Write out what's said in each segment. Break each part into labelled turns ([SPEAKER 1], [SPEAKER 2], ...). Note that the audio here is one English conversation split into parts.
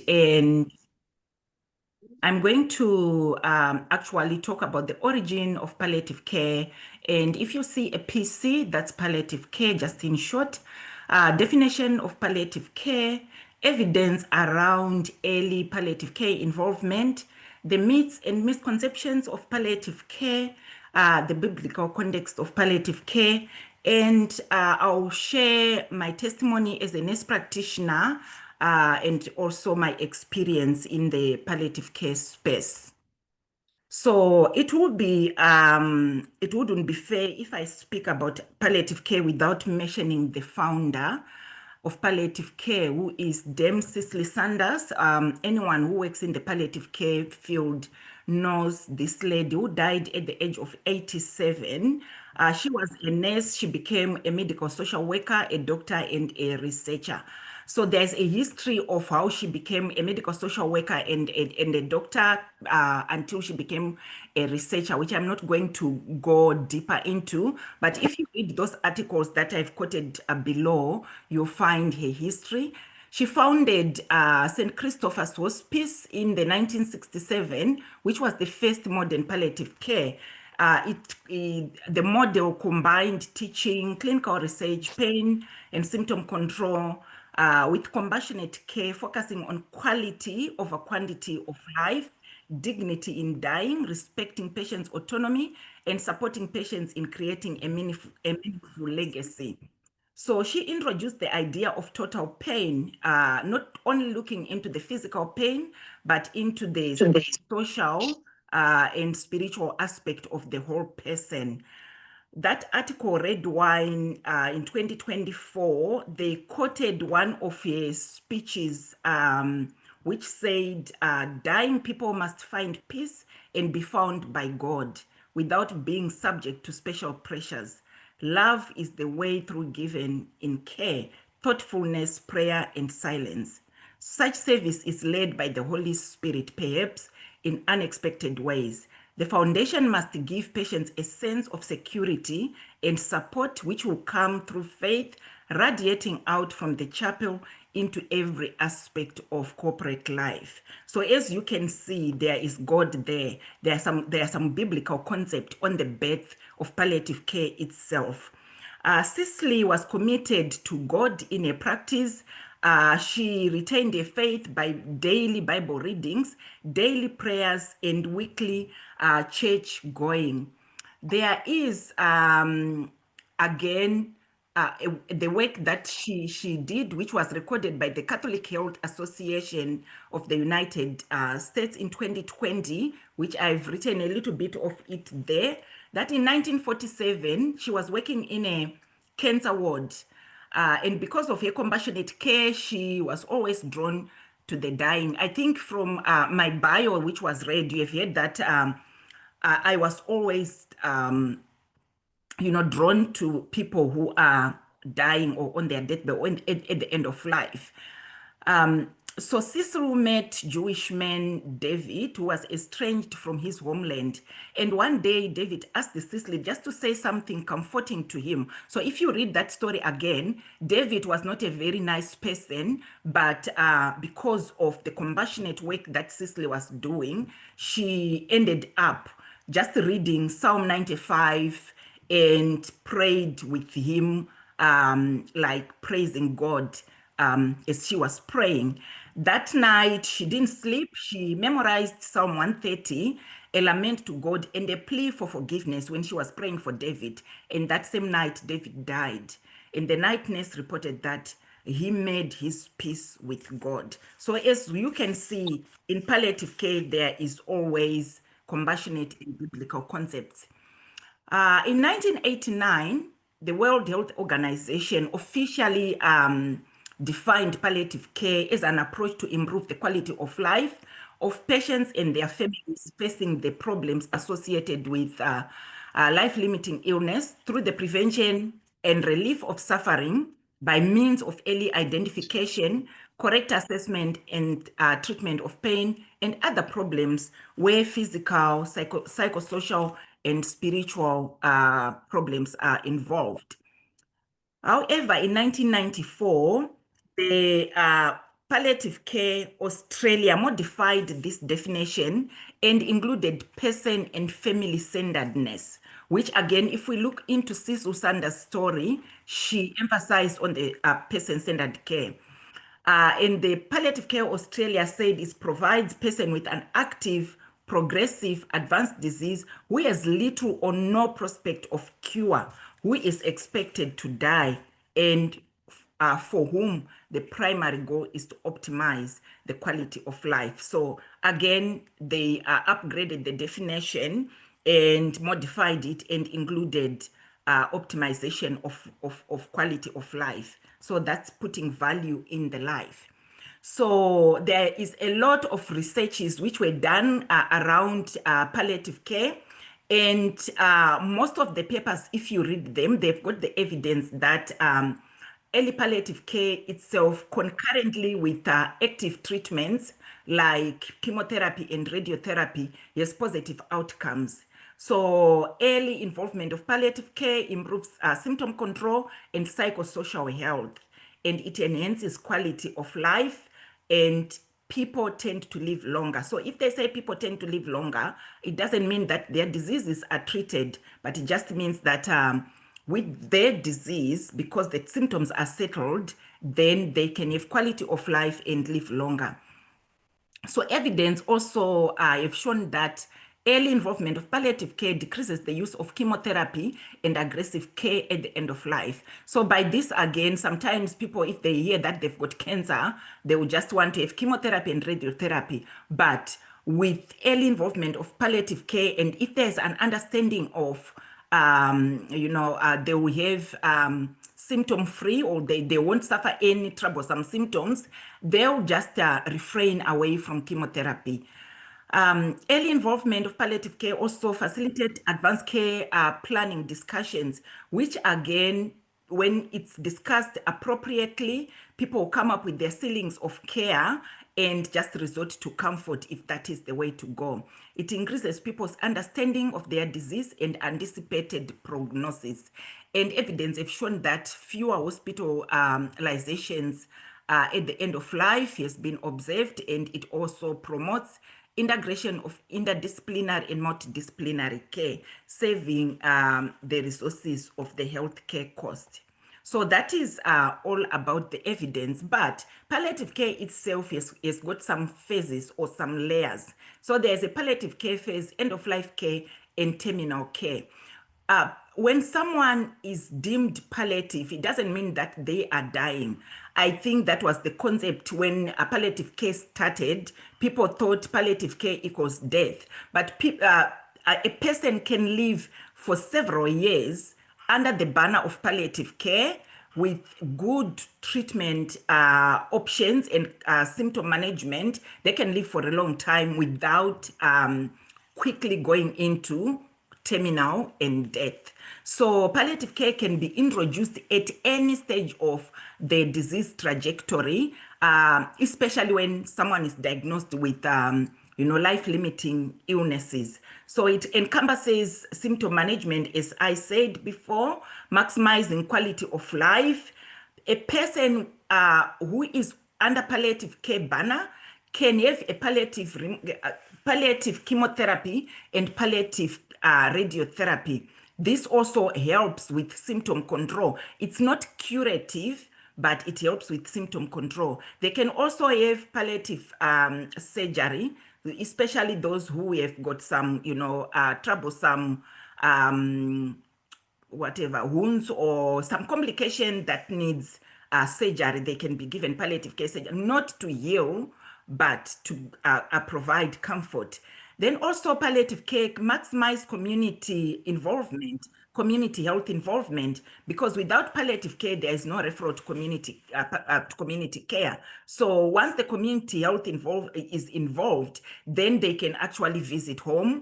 [SPEAKER 1] and I'm going to actually talk about the origin of palliative care. And if you see a PC, that's palliative care, just in short. Definition of palliative care, evidence around early palliative care involvement, the myths and misconceptions of palliative care, the biblical context of palliative care, and I'll share my testimony as a nurse practitioner and also my experience in the palliative care space. So it wouldn't be fair if I speak about palliative care without mentioning the founder of palliative care, who is Dame Cicely Sanders. Anyone who works in the palliative care field knows this lady who died at the age of 87. She was a nurse. She became a medical social worker, a doctor, and a researcher. So there's a history of how she became a medical social worker and a doctor until she became a researcher, which I'm not going to go deeper into. But if you read those articles that I've quoted below, you'll find her history. She founded St. Christopher's Hospice in the 1967, which was the first modern palliative care. The model combined teaching, clinical research, pain and symptom control, with compassionate care, focusing on quality over quantity of life, dignity in dying, respecting patients' autonomy, and supporting patients in creating a meaningful legacy. So she introduced the idea of total pain, not only looking into the physical pain, but into the social and spiritual aspect of the whole person. That article, Red Wine, in 2024, they quoted one of his speeches, which said, dying people must find peace and be found by God without being subject to special pressures. Love is the way through giving in care, thoughtfulness, prayer, and silence. Such service is led by the Holy Spirit, perhaps in unexpected ways. The foundation must give patients a sense of security and support, which will come through faith, radiating out from the chapel into every aspect of corporate life. So as you can see, there is God there. There are some biblical concept on the birth of palliative care itself. Cicely was committed to God in her practice. She retained her faith by daily Bible readings, daily prayers, and weekly church going. There is, again, the work that she did, which was recorded by the Catholic Health Association of the United States in 2020, which I've written a little bit of it there, that in 1947, she was working in a cancer ward. And because of her compassionate care, she was always drawn to the dying. I think from my bio, which was read, you have heard that I was always drawn to people who are dying or on their deathbed or at the end of life. So Cicely met Jewish man David, who was estranged from his homeland. And one day, David asked Cicely just to say something comforting to him. So if you read that story again, David was not a very nice person, but because of the compassionate work that Cicely was doing, she ended up just reading Psalm 95 and prayed with him, like praising God as she was praying. That night, she didn't sleep. She memorized Psalm 130, a lament to God, and a plea for forgiveness when she was praying for David. And that same night, David died. And the night nurse reported that he made his peace with God. So as you can see, in palliative care, there is always compassionate and biblical concepts. In 1989, the World Health Organization officially defined palliative care as an approach to improve the quality of life of patients and their families facing the problems associated with life-limiting illness through the prevention and relief of suffering by means of early identification, correct assessment, and treatment of pain and other problems where physical, psychosocial, and spiritual problems are involved. However, in 1994, the Palliative Care Australia modified this definition and included person and family centeredness, which again, if we look into Sisu Sanders' story, she emphasized on the person-centered care. And the Palliative Care Australia said it provides person with an active, progressive, advanced disease who has little or no prospect of cure, who is expected to die, and for whom the primary goal is to optimize the quality of life. So again, they upgraded the definition and modified it and included optimization of quality of life. So that's putting value in the life. So there is a lot of researches which were done around palliative care. And most of the papers, if you read them, they've got the evidence that early palliative care itself, concurrently with active treatments like chemotherapy and radiotherapy, has positive outcomes. So early involvement of palliative care improves symptom control and psychosocial health, and it enhances quality of life, and people tend to live longer. So if they say people tend to live longer, it doesn't mean that their diseases are treated, but it just means that with their disease, because the symptoms are settled, then they can have quality of life and live longer. So evidence also have shown that early involvement of palliative care decreases the use of chemotherapy and aggressive care at the end of life. So by this, again, sometimes people, if they hear that they've got cancer, they will just want to have chemotherapy and radiotherapy. But with early involvement of palliative care, and if there's an understanding of, they will have symptom-free, or they won't suffer any troublesome symptoms, they'll just refrain away from chemotherapy. Early involvement of palliative care also facilitate advanced care planning discussions, which again, when it's discussed appropriately, people will come up with their ceilings of care and just resort to comfort if that is the way to go. It increases people's understanding of their disease and anticipated prognosis. And evidence have shown that fewer hospitalizations at the end of life has been observed, and it also promotes integration of interdisciplinary and multidisciplinary care, saving the resources of the healthcare cost. So that is all about the evidence, but palliative care itself has got some phases or some layers. So there's a palliative care phase, end-of-life care, and terminal care. When someone is deemed palliative, it doesn't mean that they are dying. I think that was the concept when a palliative care started. People thought palliative care equals death, but a person can live for several years under the banner of palliative care with good treatment options and symptom management. They can live for a long time without quickly going into terminal and death. So palliative care can be introduced at any stage of the disease trajectory, especially when someone is diagnosed with life-limiting illnesses. So it encompasses symptom management, as I said before, maximizing quality of life. A person who is under palliative care banner can have a palliative chemotherapy and palliative radiotherapy. This also helps with symptom control. It's not curative, but it helps with symptom control. They can also have palliative surgery, especially those who have got some, troublesome wounds or some complication that needs surgery. They can be given palliative care surgery, not to heal, but to provide comfort. Then also palliative care maximize community involvement, community health involvement, because without palliative care, there is no referral to community care. So once the community health is involved, then they can actually visit home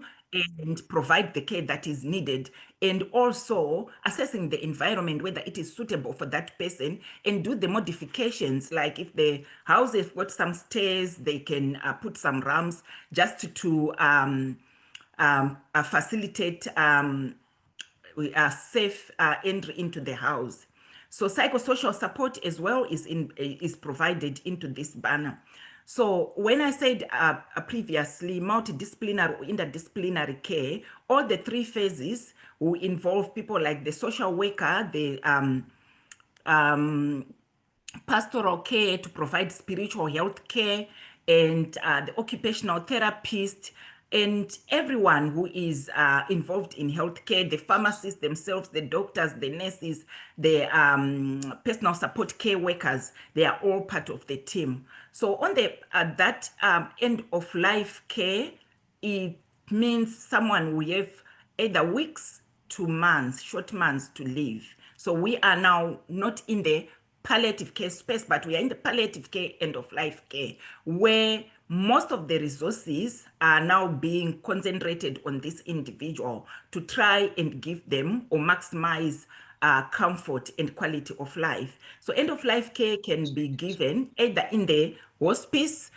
[SPEAKER 1] and provide the care that is needed, and also assessing the environment, whether it is suitable for that person, and do the modifications. Like if the house has got some stairs, they can put some ramps just to facilitate a safe entry into the house. So psychosocial support as well is provided into this banner. So when I said previously multidisciplinary or interdisciplinary care, all the three phases will involve people like the social worker, the pastoral care to provide spiritual health care, and the occupational therapist, and everyone who is involved in healthcare, the pharmacists themselves, the doctors, the nurses, the personal support care workers, they are all part of the team. So on the that end of life care, it means someone will have either weeks to months, short months to live. So we are now not in the palliative care space, but we are in the palliative care end of life care, where most of the resources are now being concentrated on this individual to try and give them or maximize comfort and quality of life. So end of life care can be given either in the hospice.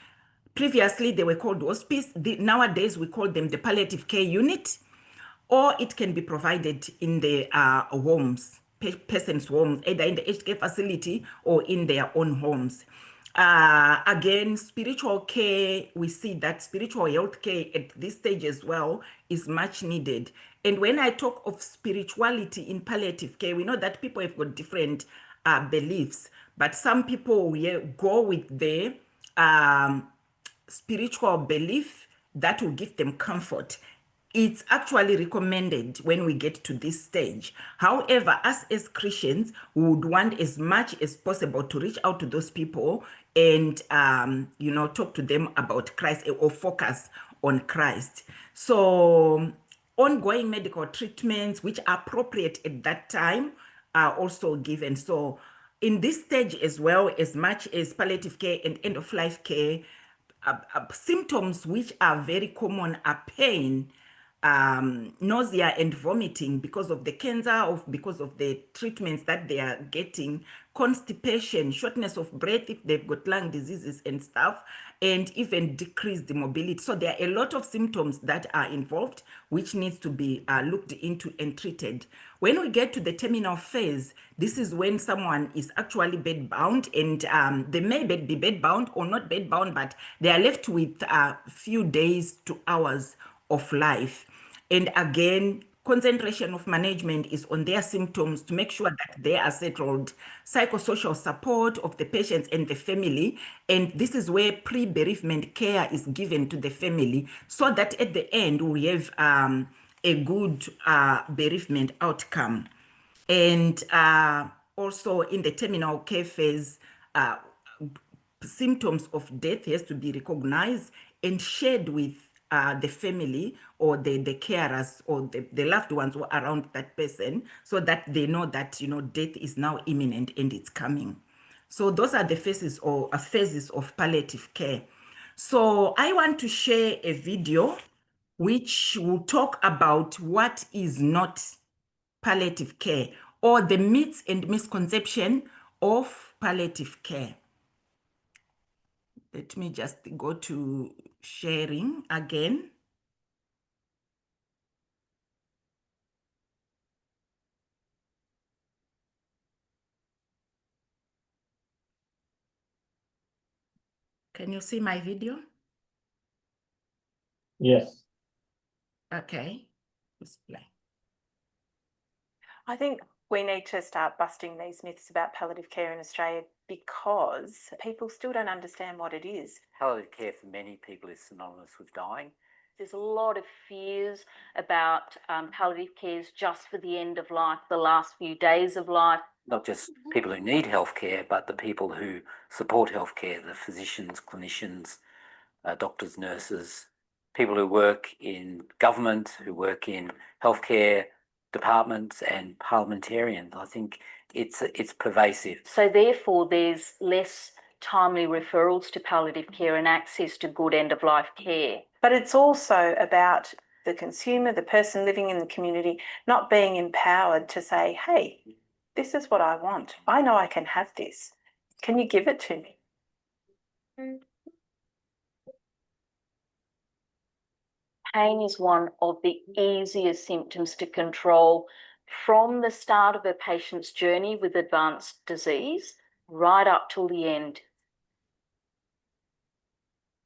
[SPEAKER 1] Previously, they were called hospice. Nowadays, we call them the palliative care unit, or it can be provided in the homes, persons' homes, either in the HCFA facility or in their own homes. Again, spiritual care, we see that spiritual health care at this stage as well is much needed. And when I talk of spirituality in palliative care, we know that people have got different beliefs, but some people will go with the spiritual belief that will give them comfort. It's actually recommended when we get to this stage. However, us as Christians, we would want as much as possible to reach out to those people and, talk to them about Christ or focus on Christ. So ongoing medical treatments, which are appropriate at that time, are also given. So in this stage as well, as much as palliative care and end-of-life care, symptoms which are very common are pain, nausea and vomiting because of the cancer, or because of the treatments that they are getting, constipation, shortness of breath if they've got lung diseases and stuff, and even decreased mobility. So there are a lot of symptoms that are involved, which needs to be looked into and treated. When we get to the terminal phase, this is when someone is actually bedbound, and they may be bedbound or not bedbound, but they are left with a few days to hours of life. And again, concentration of management is on their symptoms to make sure that they are settled, psychosocial support of the patients and the family. And this is where pre-bereavement care is given to the family, so that at the end we have a good bereavement outcome. And also in the terminal care phase, symptoms of death has to be recognized and shared with the family or the carers or the loved ones who are around that person, so that they know that death is now imminent and it's coming. So those are the phases of palliative care. So I want to share a video which will talk about what is not palliative care, or the myths and misconception of palliative care. Let me just go to sharing again. Can you see my video?
[SPEAKER 2] Yes.
[SPEAKER 1] Okay. Display.
[SPEAKER 3] I think we need to start busting these myths about palliative care in Australia, because people still don't understand what it is.
[SPEAKER 4] Palliative care for many people is synonymous with dying.
[SPEAKER 5] There's a lot of fears about palliative care is just for the end of life, the last few days of life.
[SPEAKER 4] Not just people who need healthcare, but the people who support healthcare, the physicians, clinicians, doctors, nurses, people who work in government, who work in healthcare departments, and parliamentarians. I think it's pervasive.
[SPEAKER 5] So therefore there's less timely referrals to palliative care and access to good end-of-life care.
[SPEAKER 3] But it's also about the consumer, the person living in the community, not being empowered to say, hey, this is what I want. I know I can have this. Can you give it to me?
[SPEAKER 5] Pain is one of the easiest symptoms to control from the start of a patient's journey with advanced disease right up till the end.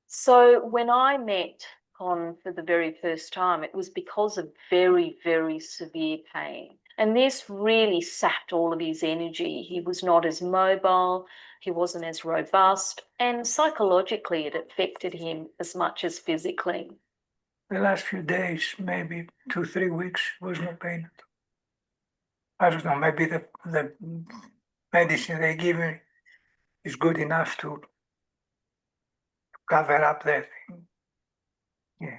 [SPEAKER 5] So when I met Con for the very first time, it was because of very, very severe pain. And this really sapped all of his energy. He was not as mobile, he wasn't as robust, and psychologically it affected him as much as physically.
[SPEAKER 2] The last few days, maybe 2-3 weeks, was no pain. I don't know, maybe the medicine they give me is good enough to cover up that. Yeah.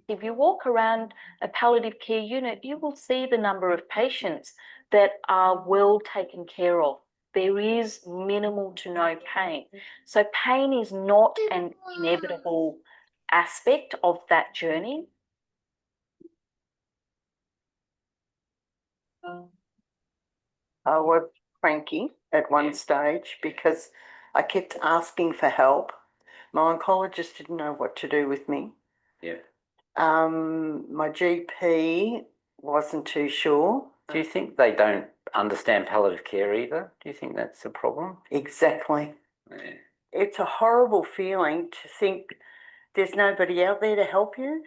[SPEAKER 5] If you walk around a palliative care unit, you will see the number of patients that are well taken care of. There is minimal to no pain. So pain is not an inevitable aspect of that journey.
[SPEAKER 6] I was cranky at one stage because I kept asking for help. My oncologist didn't know what to do with me.
[SPEAKER 4] Yeah.
[SPEAKER 6] My GP wasn't too sure.
[SPEAKER 4] Do you think they don't understand palliative care either? Do you think that's a problem?
[SPEAKER 6] Exactly.
[SPEAKER 4] Yeah.
[SPEAKER 6] It's a horrible feeling to think there's nobody out there to help you.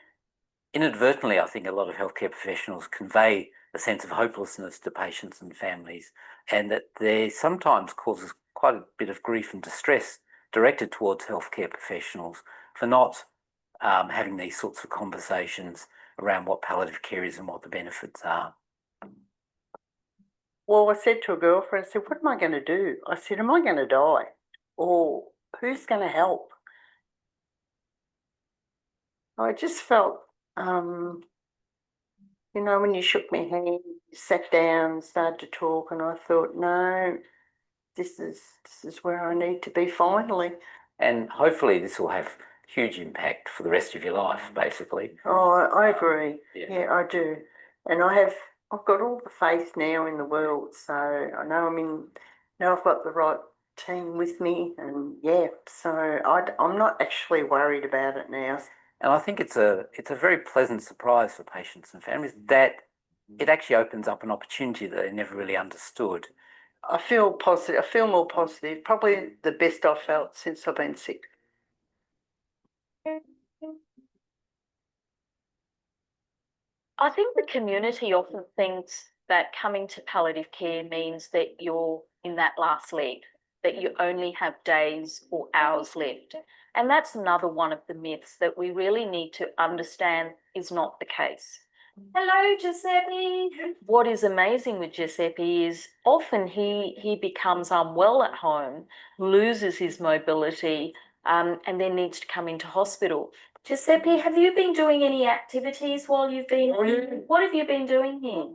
[SPEAKER 4] Inadvertently, I think a lot of healthcare professionals convey a sense of hopelessness to patients and families, and that there sometimes causes quite a bit of grief and distress directed towards healthcare professionals for not having these sorts of conversations around what palliative care is and what the benefits are.
[SPEAKER 6] Well, I said to a girlfriend, I said, what am I going to do? I said, am I going to die? Or who's going to help? I just felt, you know, when you shook my hand, you sat down, started to talk, and I thought, no, this is where I need to be finally.
[SPEAKER 4] And hopefully this will have huge impact for the rest of your life, basically.
[SPEAKER 6] Oh, I agree.
[SPEAKER 4] Yeah.
[SPEAKER 6] Yeah, I do. And I've got all the faith now in the world, so I know now I've got the right team with me, and yeah, so I'm not actually worried about it now.
[SPEAKER 4] And I think it's a very pleasant surprise for patients and families that it actually opens up an opportunity that they never really understood.
[SPEAKER 6] I feel positive. I feel more positive. Probably the best I've felt since I've been sick.
[SPEAKER 5] I think the community often thinks that coming to palliative care means that you're in that last leg, that you only have days or hours left. And that's another one of the myths that we really need to understand is not the case. Hello, Giuseppe. What is amazing with Giuseppe is often he becomes unwell at home, loses his mobility, and then needs to come into hospital. Giuseppe, have you been doing any activities while you've been here? What have you been doing here?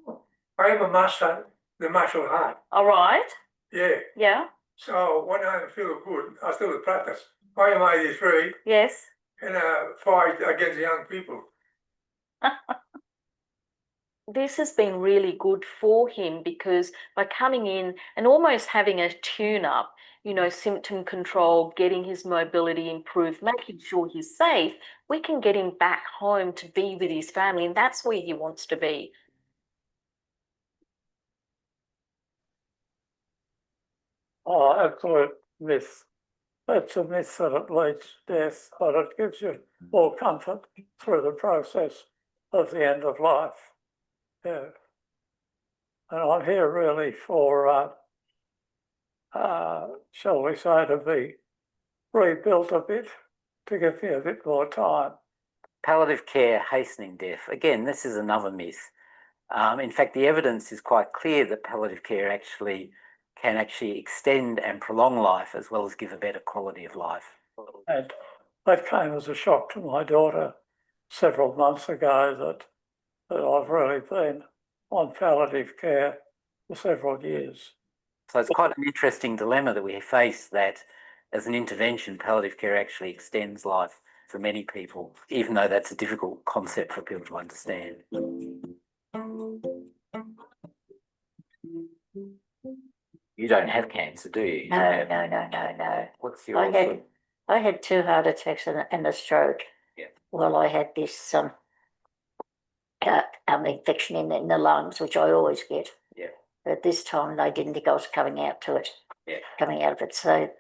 [SPEAKER 2] I'm a master, the martial art.
[SPEAKER 5] All right.
[SPEAKER 2] Yeah.
[SPEAKER 5] Yeah.
[SPEAKER 2] So when I feel good, I still practice. I am 83
[SPEAKER 5] Yes.
[SPEAKER 2] and I fight against young people.
[SPEAKER 5] This has been really good for him because by coming in and almost having a tune-up, you know, symptom control, getting his mobility improved, making sure he's safe, we can get him back home to be with his family, and that's where he wants to be.
[SPEAKER 7] Oh, absolute myth. It's a myth that it leads to death, but it gives you more comfort through the process of the end of life. Yeah. And I'm here really for, shall we say, to be rebuilt a bit, to give me a bit more time.
[SPEAKER 4] Palliative care hastening death. Again, this is another myth. In fact, the evidence is quite clear that palliative care can extend and prolong life as well as give a better quality of life.
[SPEAKER 7] And that came as a shock to my daughter several months ago that I've really been on palliative care for several years.
[SPEAKER 4] So it's quite an interesting dilemma that we face, that as an intervention, palliative care actually extends life for many people, even though that's a difficult concept for people to understand. You don't have cancer, do you?
[SPEAKER 8] No.
[SPEAKER 4] What's your...
[SPEAKER 8] I had 2 heart attacks and a stroke.
[SPEAKER 4] Yeah.
[SPEAKER 8] Well, I had this infection in the lungs, which I always get.
[SPEAKER 4] Yeah.
[SPEAKER 8] But this time they didn't think I was coming out of it. So,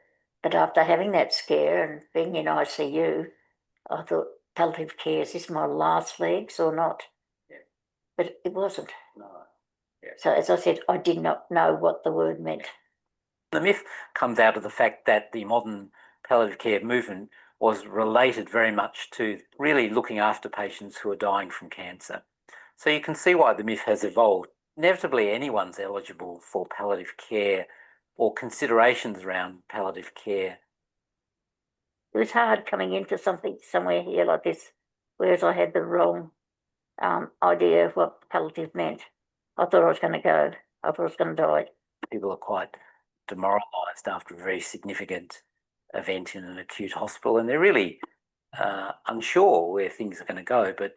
[SPEAKER 8] but after having that scare and being in ICU, I thought, palliative care, is this my last legs or not?
[SPEAKER 4] Yeah.
[SPEAKER 8] But it wasn't.
[SPEAKER 4] No. Yeah.
[SPEAKER 8] So as I said, I did not know what the word meant.
[SPEAKER 4] The myth comes out of the fact that the modern palliative care movement was related very much to really looking after patients who are dying from cancer. So you can see why the myth has evolved. Inevitably, anyone's eligible for palliative care or considerations around palliative care.
[SPEAKER 8] It was hard coming into somewhere here like this, whereas I had the wrong idea of what palliative meant. I thought I was going to go. I thought I was going to die.
[SPEAKER 4] People are quite demoralised after a very significant event in an acute hospital, and they're really unsure where things are going to go. But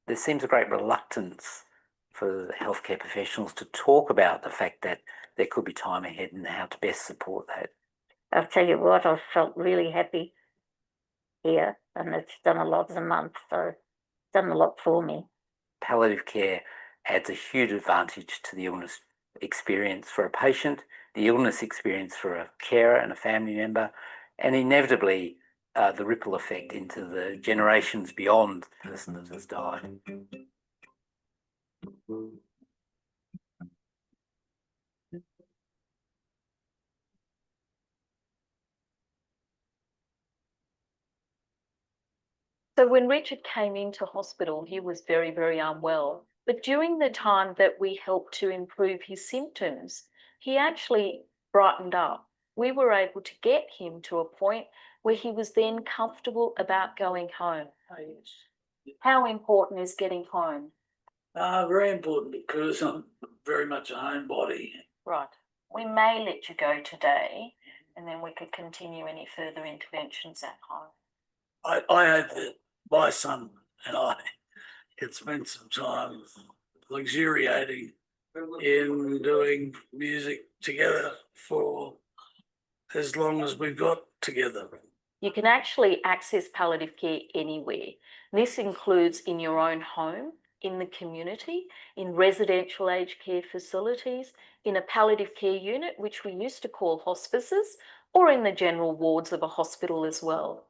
[SPEAKER 4] there seems a great reluctance for healthcare professionals to talk about the fact that there could be time ahead and how to best support that.
[SPEAKER 8] I'll tell you what, I felt really happy here, and it's done a lot as a month, so it's done a lot for me.
[SPEAKER 4] Palliative care adds a huge advantage to the illness experience for a patient, the illness experience for a carer and a family member, and inevitably the ripple effect into the generations beyond the person that has died.
[SPEAKER 5] So when Richard came into hospital, he was very, very unwell. But during the time that we helped to improve his symptoms, he actually brightened up. We were able to get him to a point where he was then comfortable about going home.
[SPEAKER 9] Oh, yes.
[SPEAKER 5] How important is getting home?
[SPEAKER 9] Very important, because I'm very much a homebody.
[SPEAKER 5] Right. We may let you go today, and then we could continue any further interventions at home.
[SPEAKER 9] I hope that my son and I can spend some time luxuriating in doing music together for as long as we've got together.
[SPEAKER 5] You can actually access palliative care anywhere. This includes in your own home, in the community, in residential aged care facilities, in a palliative care unit, which we used to call hospices, or in the general wards of a hospital as well.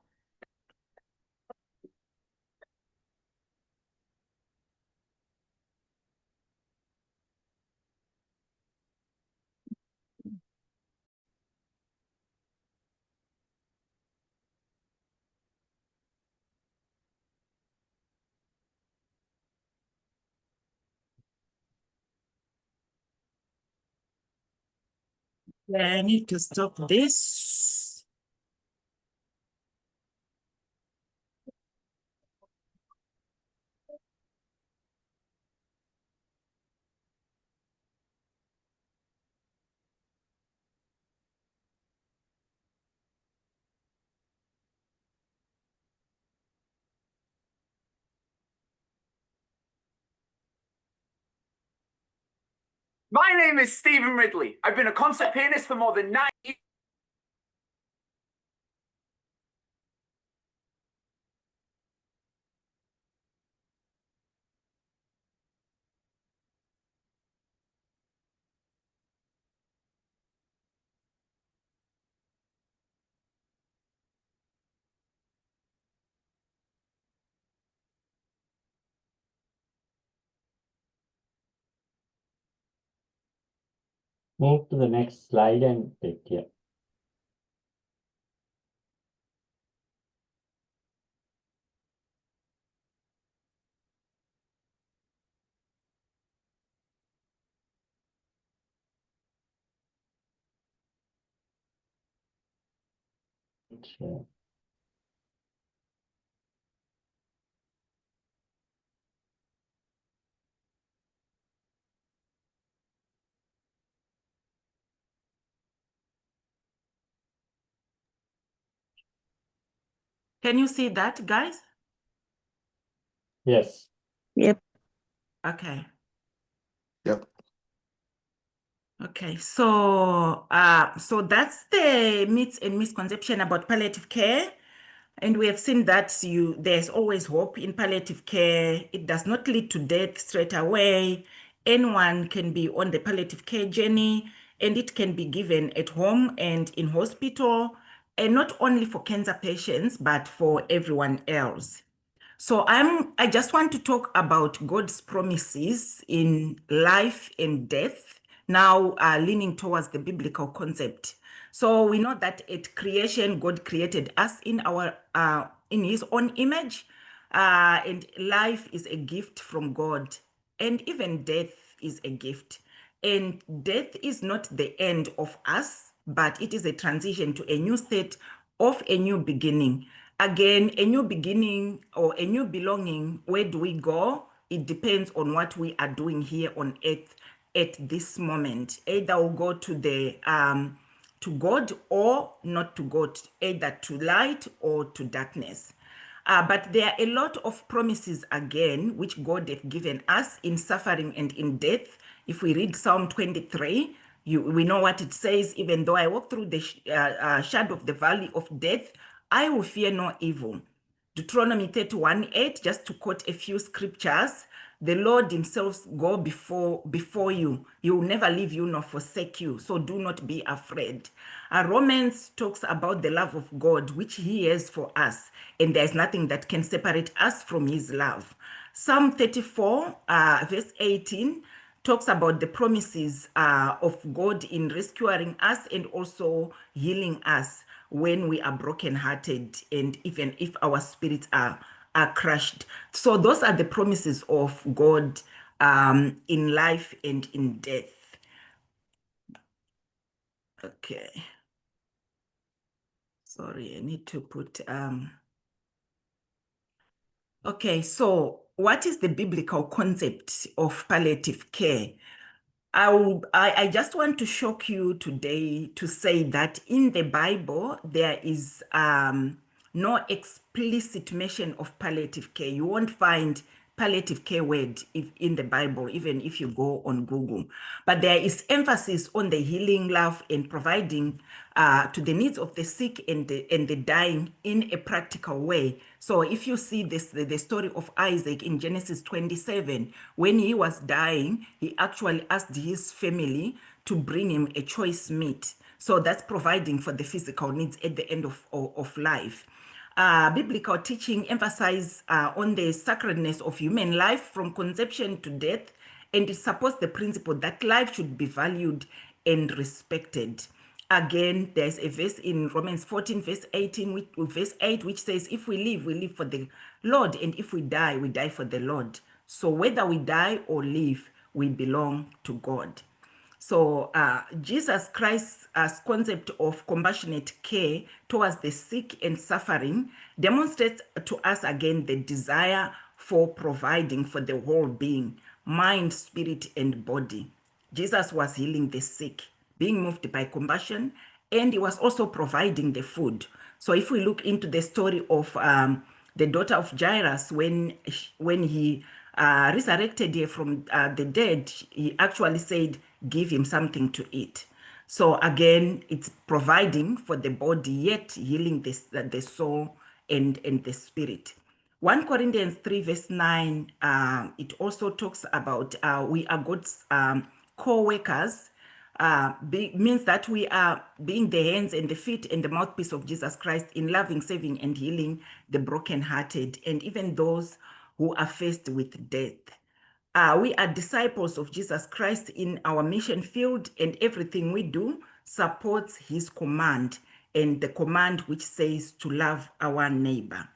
[SPEAKER 1] I need to stop this.
[SPEAKER 10] My name is Stephen Ridley. I've been a concert pianist for more than 9 years.
[SPEAKER 11] Move to the next slide and take care. Okay.
[SPEAKER 1] Can you see that, guys?
[SPEAKER 11] Yes.
[SPEAKER 8] Yep.
[SPEAKER 1] Okay.
[SPEAKER 12] Yep.
[SPEAKER 1] Okay, so so that's the myths and misconception about palliative care. And we have seen that there's always hope in palliative care. It does not lead to death straight away. Anyone can be on the palliative care journey, and it can be given at home and in hospital, and not only for cancer patients, but for everyone else. So I just want to talk about God's promises in life and death, now leaning towards the biblical concept. So we know that at creation, God created us in his own image, and life is a gift from God, and even death is a gift. And death is not the end of us, but it is a transition to a new state of a new beginning. Again, a new beginning or a new belonging, where do we go? It depends on what we are doing here on earth at this moment. Either we'll go to God or not to God, either to light or to darkness. But there are a lot of promises again, which God has given us in suffering and in death. If we read Psalm 23, we know what it says: even though I walk through the shadow of the valley of death, I will fear no evil. Deuteronomy 31:8, just to quote a few scriptures: the Lord himself go before you. He will never leave you nor forsake you, so do not be afraid. Romans talks about the love of God, which he has for us, and there's nothing that can separate us from his love. Psalm 34, verse 18, talks about the promises of God in rescuing us and also healing us when we are brokenhearted, and even if our spirits are crushed. So those are the promises of God in life and in death. Okay. Sorry, I need to put... Okay, so what is the biblical concept of palliative care? I just want to shock you today to say that in the Bible, there is no explicit mention of palliative care. You won't find palliative care word in the Bible, even if you go on Google. But there is emphasis on the healing, love, and providing to the needs of the sick and the dying in a practical way. So if you see the story of Isaac in Genesis 27, when he was dying, he actually asked his family to bring him a choice meat. So that's providing for the physical needs at the end of life. Biblical teaching emphasizes on the sacredness of human life from conception to death, and it supports the principle that life should be valued and respected. Again, there's a verse in Romans 14, verse 18, verse 8, which says, if we live for the Lord, and if we die for the Lord. So whether we die or live, we belong to God. So Jesus Christ's concept of compassionate care towards the sick and suffering demonstrates to us again the desire for providing for the whole being, mind, spirit, and body. Jesus was healing the sick, being moved by compassion, and he was also providing the food. So if we look into the story of the daughter of Jairus, when he resurrected her from the dead, he actually said, give him something to eat. So again, it's providing for the body, yet healing the soul and the spirit. 1 Corinthians 3 verse 9, it also talks about we are God's co-workers. Means that we are being the hands and the feet and the mouthpiece of Jesus Christ in loving, saving, and healing the brokenhearted, and even those who are faced with death. We are disciples of Jesus Christ in our mission field, and everything we do supports his command, and the command which says to love our neighbor.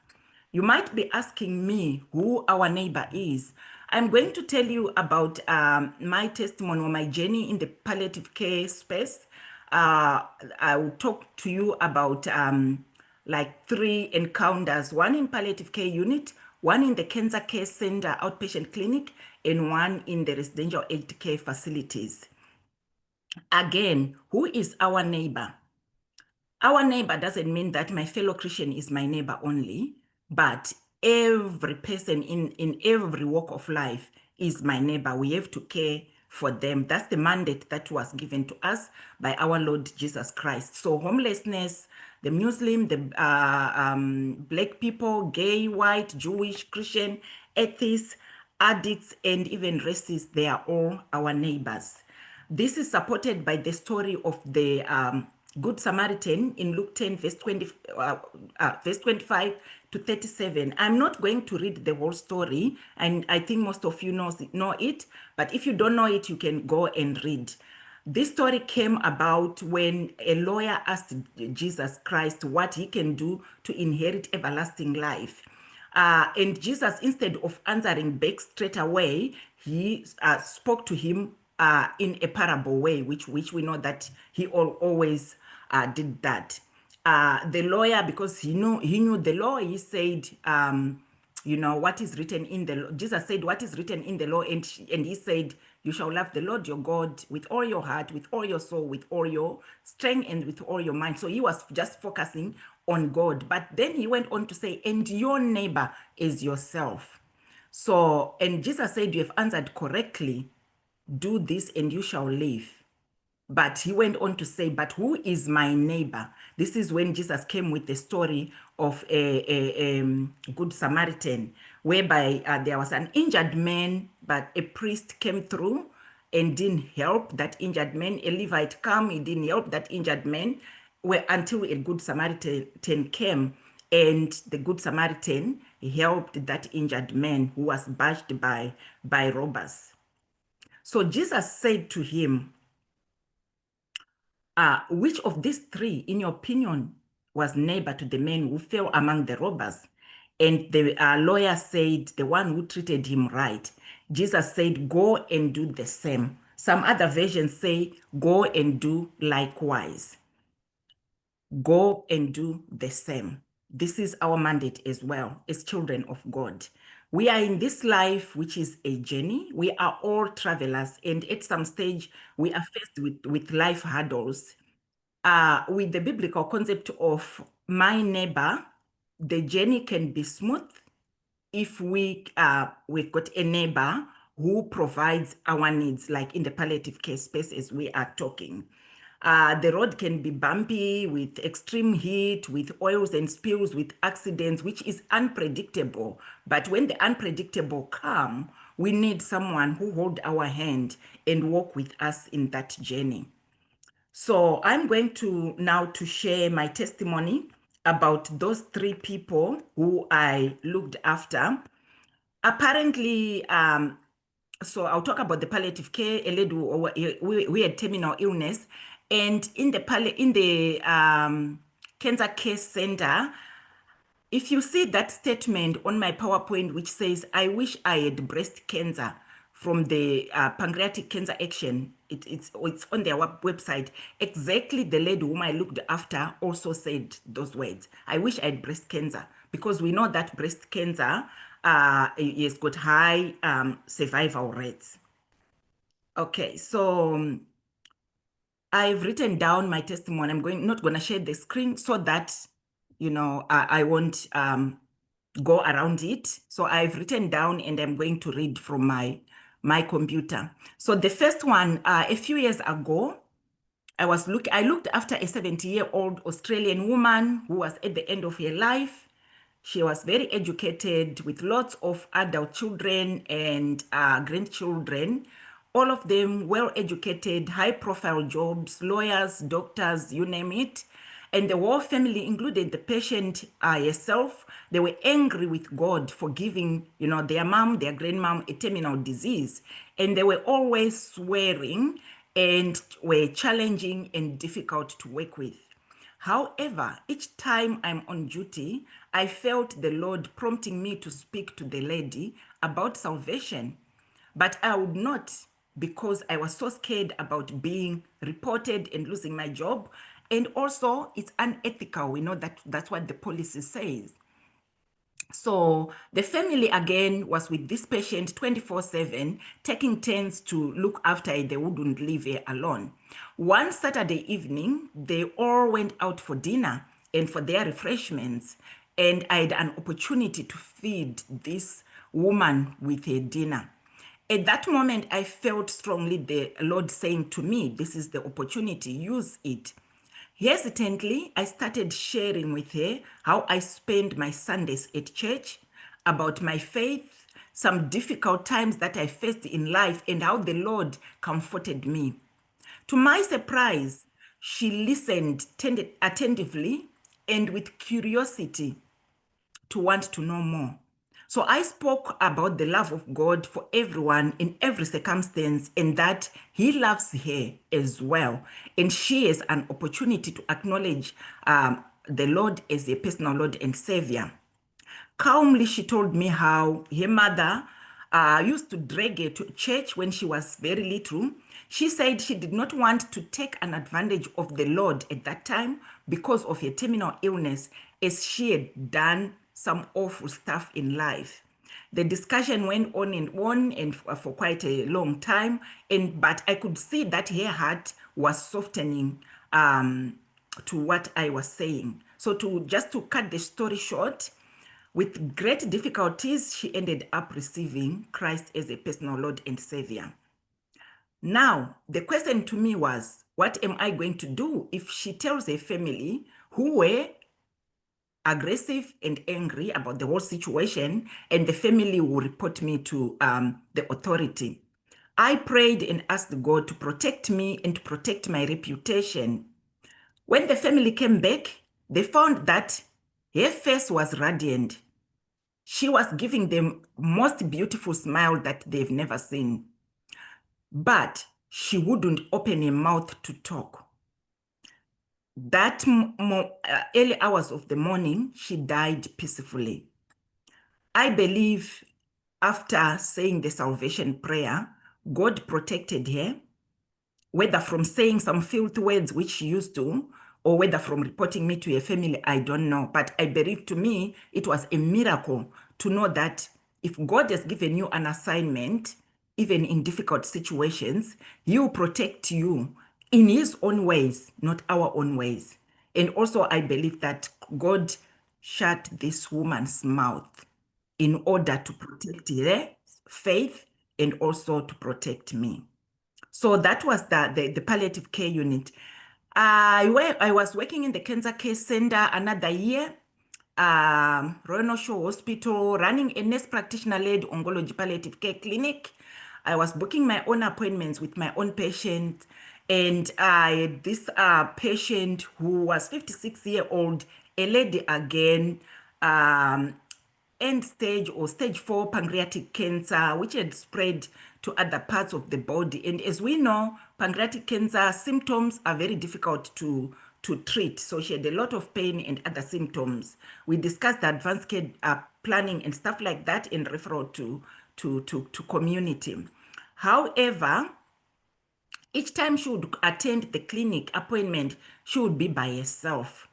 [SPEAKER 1] You might be asking me who our neighbor is. I'm going to tell you about my testimony or my journey in the palliative care space. I will talk to you about like 3 encounters, one in palliative care unit, one in the cancer care center outpatient clinic, and one in the residential aged care facilities. Again, who is our neighbor? Our neighbor doesn't mean that my fellow Christian is my neighbor only, but every person in every walk of life is my neighbor. We have to care for them. That's the mandate that was given to us by our Lord Jesus Christ. So homelessness, the Muslim, the Black people, gay, white, Jewish, Christian, atheists, addicts, and even racists, they are all our neighbors. This is supported by the story of the Good Samaritan in Luke 10, verse 25 to 37. I'm not going to read the whole story, and I think most of you know it, but if you don't know it, you can go and read. This story came about when a lawyer asked Jesus Christ what he can do to inherit everlasting life. And Jesus, instead of answering back straight away, he spoke to him in a parable way, which we know that he always did that. The lawyer, because he knew the law, he said, what is written in the law. Jesus said, what is written in the law? And he said, you shall love the Lord your God with all your heart, with all your soul, with all your strength, and with all your mind. So he was just focusing on God. But then he went on to say, and your neighbor is yourself. So, and Jesus said, you have answered correctly. Do this and you shall live. But he went on to say, but who is my neighbor? This is when Jesus came with the story of a Good Samaritan, whereby there was an injured man, but a priest came through and didn't help that injured man. A Levite came, he didn't help that injured man, until a Good Samaritan came. And the Good Samaritan helped that injured man who was bashed by robbers. So Jesus said to him, which of these three, in your opinion, was neighbor to the man who fell among the robbers? And the lawyer said, the one who treated him right. Jesus said, go and do the same. Some other versions say, go and do likewise. Go and do the same. This is our mandate as well as children of God. We are in this life, which is a journey. We are all travelers, and at some stage, we are faced with life hurdles. With the biblical concept of my neighbor, the journey can be smooth if we've got a neighbor who provides our needs, like in the palliative care space as we are talking. The road can be bumpy with extreme heat, with oils and spills, with accidents, which is unpredictable. But when the unpredictable come, we need someone who hold our hand and walk with us in that journey. So I'm going to now to share my testimony about those three people who I looked after. Apparently, so I'll talk about the palliative care, a lady who had terminal illness, and in the cancer care center, if you see that statement on my PowerPoint, which says, I wish I had breast cancer from the Pancreatic Cancer Action, it's on their website. Exactly the lady whom I looked after also said those words. I wish I had breast cancer, because we know that breast cancer has got high survival rates. Okay, so I've written down my testimony. I'm not going to share the screen so that, I won't go around it. So I've written down and I'm going to read from my computer. So the first one, a few years ago, I looked after a 70-year-old Australian woman who was at the end of her life. She was very educated with lots of adult children and grandchildren, all of them well-educated, high-profile jobs, lawyers, doctors, you name it. And the whole family, including the patient herself, they were angry with God for giving, their mom, their grandmom, a terminal disease. And they were always swearing and were challenging and difficult to work with. However, each time I'm on duty, I felt the Lord prompting me to speak to the lady about salvation. But I would not, because I was so scared about being reported and losing my job. And also, it's unethical. We know that that's what the policy says. So the family again was with this patient 24/7, taking turns to look after her. They wouldn't leave her alone. One Saturday evening, they all went out for dinner and for their refreshments. And I had an opportunity to feed this woman with her dinner. At that moment, I felt strongly the Lord saying to me, this is the opportunity, use it. Hesitantly, I started sharing with her how I spend my Sundays at church, about my faith, some difficult times that I faced in life, and how the Lord comforted me. To my surprise, she listened attentively and with curiosity to want to know more. So I spoke about the love of God for everyone in every circumstance, and that He loves her as well. And she has an opportunity to acknowledge the Lord as a personal Lord and Savior. Calmly, she told me how her mother used to drag her to church when she was very little. She said she did not want to take an advantage of the Lord at that time because of her terminal illness, as she had done some awful stuff in life. The discussion went on and for quite a long time, but I could see that her heart was softening to what I was saying. So just to cut the story short, with great difficulties, she ended up receiving Christ as a personal Lord and Savior. Now, the question to me was, what am I going to do if she tells a family who were aggressive and angry about the whole situation, and the family will report me to the authority? I prayed and asked God to protect me and to protect my reputation. When the family came back, they found that her face was radiant. She was giving them most beautiful smile that they've never seen. But she wouldn't open her mouth to talk. That early hours of the morning, she died peacefully. I believe after saying the salvation prayer, God protected her, whether from saying some filthy words, which she used to, or whether from reporting me to a family, I don't know. But I believe, to me, it was a miracle to know that if God has given you an assignment, even in difficult situations, He will protect you in His own ways, not our own ways. And also, I believe that God shut this woman's mouth in order to protect her faith and also to protect me. So that was the palliative care unit. I was working in the Cancer Care Center another year, Royal North Shore Hospital, running a nurse practitioner-led oncology palliative care clinic. I was booking my own appointments with my own patient, and this patient who was 56-year-old, a lady again, end stage or stage 4 pancreatic cancer, which had spread to other parts of the body. And as we know, pancreatic cancer symptoms are very difficult to treat. So she had a lot of pain and other symptoms. We discussed the advanced care planning and stuff like that in referral to community. However, each time she would attend the clinic appointment, she would be by herself.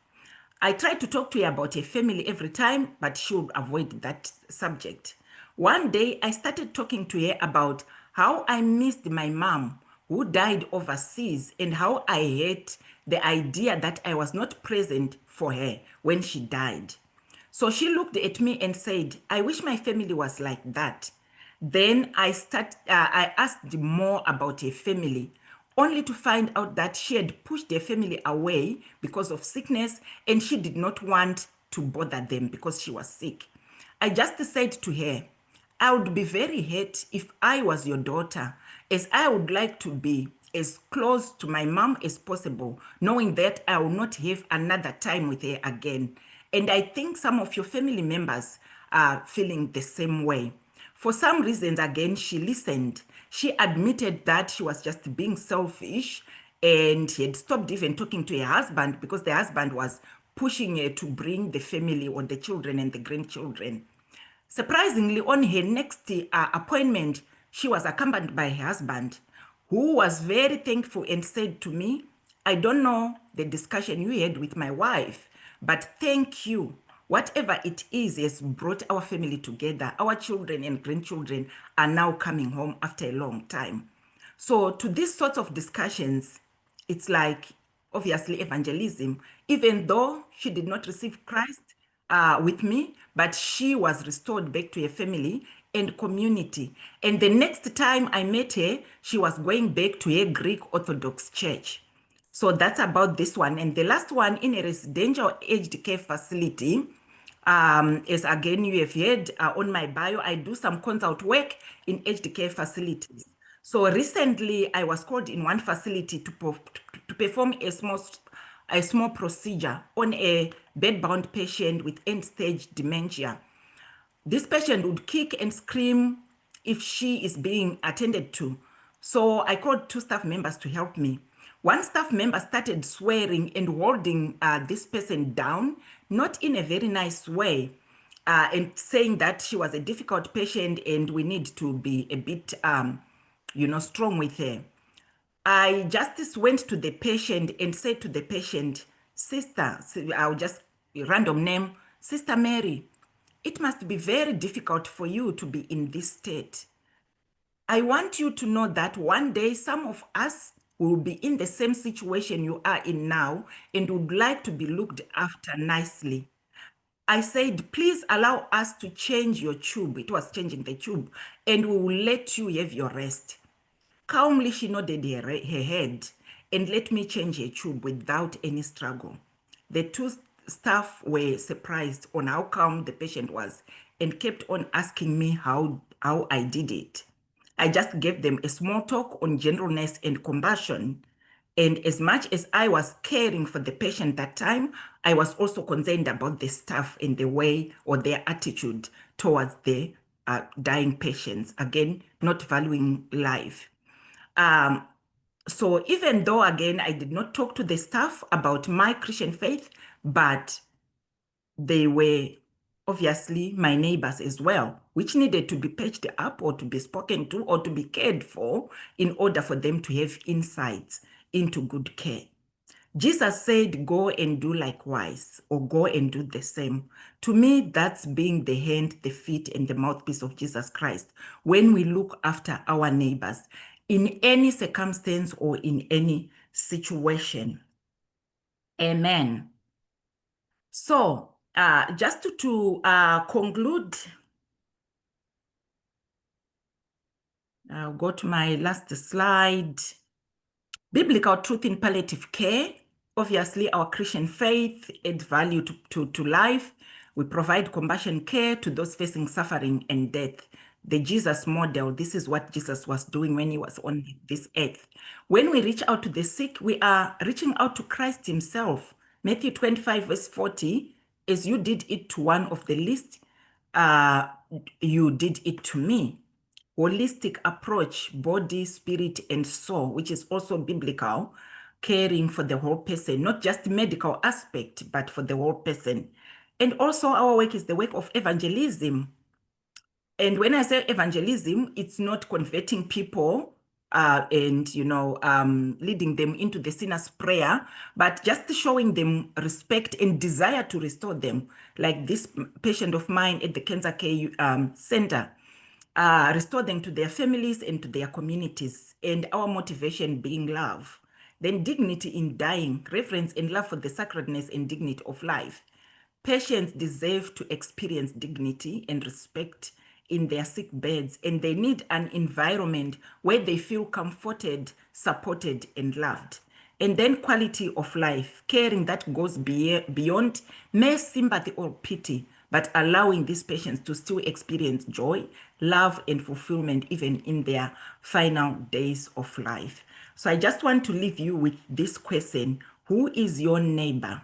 [SPEAKER 1] I tried to talk to her about her family every time, but she would avoid that subject. One day, I started talking to her about how I missed my mom, who died overseas, and how I hate the idea that I was not present for her when she died. So she looked at me and said, I wish my family was like that. Then I asked more about her family, only to find out that she had pushed her family away because of sickness, and she did not want to bother them because she was sick. I just said to her, I would be very hurt if I was your daughter, as I would like to be as close to my mom as possible, knowing that I will not have another time with her again. And I think some of your family members are feeling the same way. For some reasons, again, she listened. She admitted that she was just being selfish, and she had stopped even talking to her husband because the husband was pushing her to bring the family or the children and the grandchildren. Surprisingly, on her next appointment, she was accompanied by her husband, who was very thankful and said to me, I don't know the discussion you had with my wife, but thank you. Whatever it is has brought our family together. Our children and grandchildren are now coming home after a long time. So to these sorts of discussions, it's like, obviously, evangelism. Even though she did not receive Christ with me, but she was restored back to her family and community. And the next time I met her, she was going back to her Greek Orthodox church. So that's about this one. And the last one, in a residential aged care facility, as again you have heard on my bio, I do some consult work in aged care facilities. So recently I was called in one facility to perform a small procedure on a bedbound patient with end-stage dementia. This patient would kick and scream if she is being attended to. So I called 2 staff members to help me. One staff member started swearing and holding this person down, not in a very nice way, and saying that she was a difficult patient and we need to be a bit, strong with her. I just went to the patient and said to the patient, Sister, I'll just random name, Sister Mary, it must be very difficult for you to be in this state. I want you to know that one day some of us will be in the same situation you are in now and would like to be looked after nicely. I said, please allow us to change your tube. It was changing the tube, and we will let you have your rest. Calmly, she nodded her head and let me change her tube without any struggle. The 2 staff were surprised on how calm the patient was and kept on asking me how I did it. I just gave them a small talk on gentleness and compassion. And as much as I was caring for the patient that time, I was also concerned about the staff and the way or their attitude towards the dying patients. Again, not valuing life. So even though, again, I did not talk to the staff about my Christian faith, but they were obviously my neighbors as well, which needed to be patched up or to be spoken to or to be cared for in order for them to have insights into good care. Jesus said, go and do likewise, or go and do the same. To me, that's being the hand, the feet, and the mouthpiece of Jesus Christ when we look after our neighbors in any circumstance or in any situation. Amen. So, just to conclude, I'll go to my last slide. Biblical truth in palliative care. Obviously, our Christian faith adds value to life. We provide compassion care to those facing suffering and death. The Jesus model, this is what Jesus was doing when he was on this earth. When we reach out to the sick, we are reaching out to Christ himself. Matthew 25, verse 40, as you did it to one of the least, you did it to me. Holistic approach, body, spirit, and soul, which is also biblical, caring for the whole person, not just medical aspect, but for the whole person. And also our work is the work of evangelism. And when I say evangelism, it's not converting people and, leading them into the sinner's prayer, but just showing them respect and desire to restore them. Like this patient of mine at the Cancer Care Center, restore them to their families and to their communities, and our motivation being love. Then dignity in dying, reverence and love for the sacredness and dignity of life. Patients deserve to experience dignity and respect in their sick beds, and they need an environment where they feel comforted, supported, and loved. And then quality of life, caring that goes beyond mere sympathy or pity, but allowing these patients to still experience joy, love, and fulfillment even in their final days of life. So I just want to leave you with this question: who is your neighbor?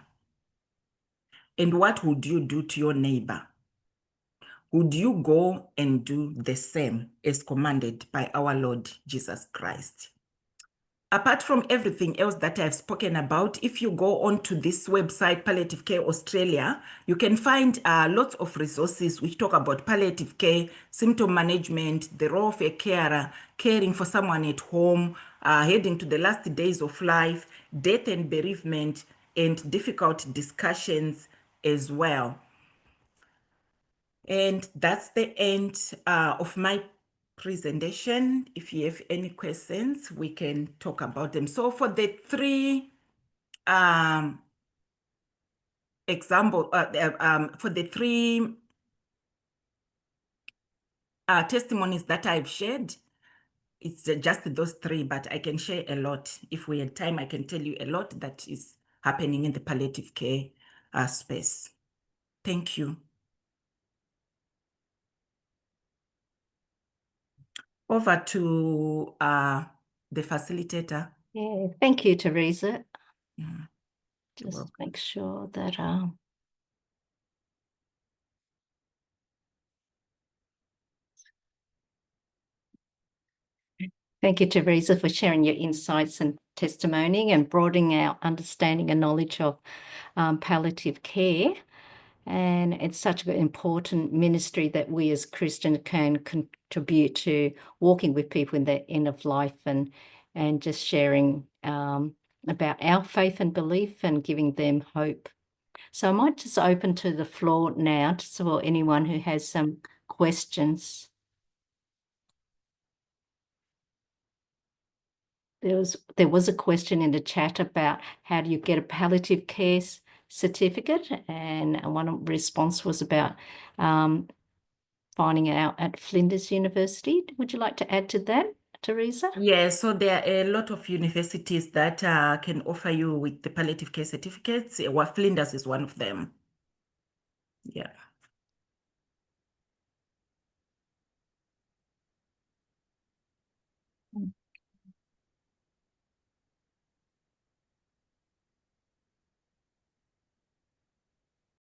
[SPEAKER 1] And what would you do to your neighbor? Would you go and do the same as commanded by our Lord Jesus Christ? Apart from everything else that I've spoken about, if you go onto this website, Palliative Care Australia, you can find lots of resources which talk about palliative care, symptom management, the role of a carer, caring for someone at home, heading to the last days of life, death and bereavement, and difficult discussions as well. And that's the end of my presentation. If you have any questions, we can talk about them. So for the 3 example, for the 3 testimonies that I've shared, it's just those three, but I can share a lot. If we had time, I can tell you a lot that is happening in the palliative care space. Thank you. Over to the facilitator.
[SPEAKER 12] Yeah, thank you, Teresa.
[SPEAKER 1] Yeah.
[SPEAKER 12] Just make sure that thank you, Teresa, for sharing your insights and testimony and broadening our understanding and knowledge of palliative care. And it's such an important ministry that we as Christians can contribute to walking with people in the end of life and just sharing about our faith and belief and giving them hope. So I might just open to the floor now for anyone who has some questions. There was a question in the chat about how do you get a palliative care certificate, and one response was about finding out at Flinders University. Would you like to add to that, Teresa?
[SPEAKER 1] Yeah, so there are a lot of universities that can offer you with the palliative care certificates. Well, Flinders is one of them. Yeah.